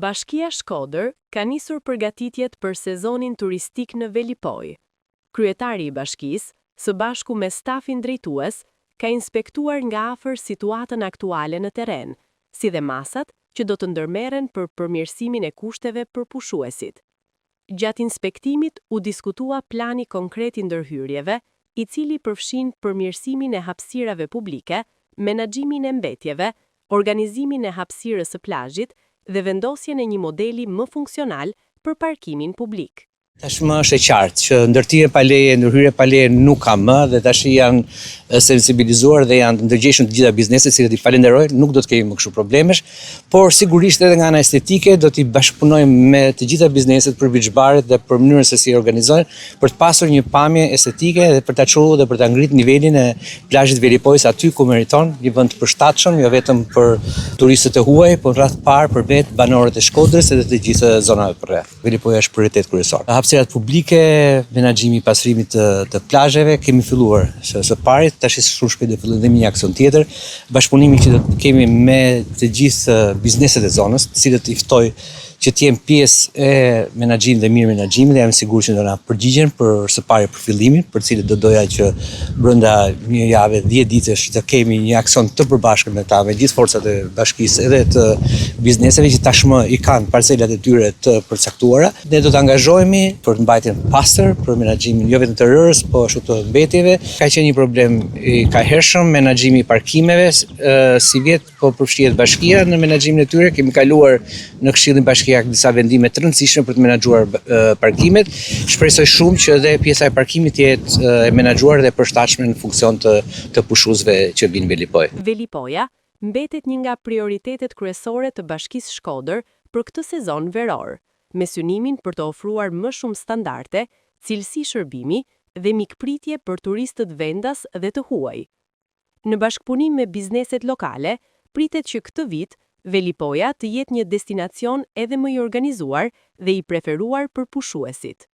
Bashkia Shkodër ka nisur përgatitjet për sezonin turistik në Velipoj. Kryetari i bashkisë, së bashku me stafin drejtues, ka inspektuar nga afër situatën aktuale në terren, si dhe masat që do të ndërmerren për përmirësimin e kushteve për pushuesit. Gjatë inspektimit u diskutua plani konkret i ndërhyrjeve, i cili përfshin përmirësimin e hapësirave publike, menaxhimin e mbetjeve, organizimin e hapësirës së plazhit dhe vendosjen e një modeli më funksional për parkimin publik. Tashmë është e qartë që ndërtime pa leje, ndërhyrje pa leje nuk ka më dhe tash janë sensibilizuar dhe janë ndërgjegjshëm të gjitha bizneset, si që i falenderoj, nuk do të kemi më kështu problemesh, por sigurisht edhe nga ana estetike do t'i bashkëpunojmë me të gjitha bizneset për beachbaret dhe për mënyrën se si organizojnë për të pasur një pamje estetike dhe për ta çuar dhe për ta ngritur nivelin e plazhit Velipojës aty ku meriton, një vend të përshtatshëm, jo vetëm për turistët e huaj, por rreth parë për vetë banorët e Shkodrës edhe të gjithë zonave përreth. Velipoja është prioritet kryesor. Hapësirat publike, menaxhimi i pasrimit të plazheve, kemi filluar së pari, tash shumë shpejt do fillojmë dhe një aksion tjetër, bashkëpunimi që do të kemi me të gjithë bizneset e zonës, të cilët i ftoj që të jenë pjesë e menaxhimit dhe mirë menaxhimit dhe jam i sigurt që do na përgjigjen për së pari për fillimin, për cilët do doja që brenda një jave, 10 ditësh të kemi një aksion të përbashkët me ta, me gjithë forcat e bashkisë edhe të bizneseve që tashmë i kanë parcelat e tyre të përcaktuara. Ne do të angazhohemi për të mbajtjen pastër, për menaxhimin jo vetëm të rërës, po ashtu të mbetjeve. Ka qenë një problem i kahershëm menaxhimi i parkimeve, si vjet po përfshihet bashkia në menaxhimin e tyre. Kemi kaluar në Këshillin Bashkiak disa vendime të rëndësishme për të menaxhuar parkimet. Shpresoj shumë që edhe pjesa e parkimit të jetë e menaxhuar dhe përshtatshme në funksion të pushuesve që vinë në Velipoj. Velipoja mbetet një nga prioritetet kryesore të Bashkisë Shkodër për këtë sezon veror, me synimin për të ofruar më shumë standarde, cilësi shërbimi dhe mikpritje për turistët vendas dhe të huaj. Në bashkëpunim me bizneset lokale, pritet që këtë vit Velipoja të jetë një destinacion edhe më i organizuar dhe i preferuar për pushuesit.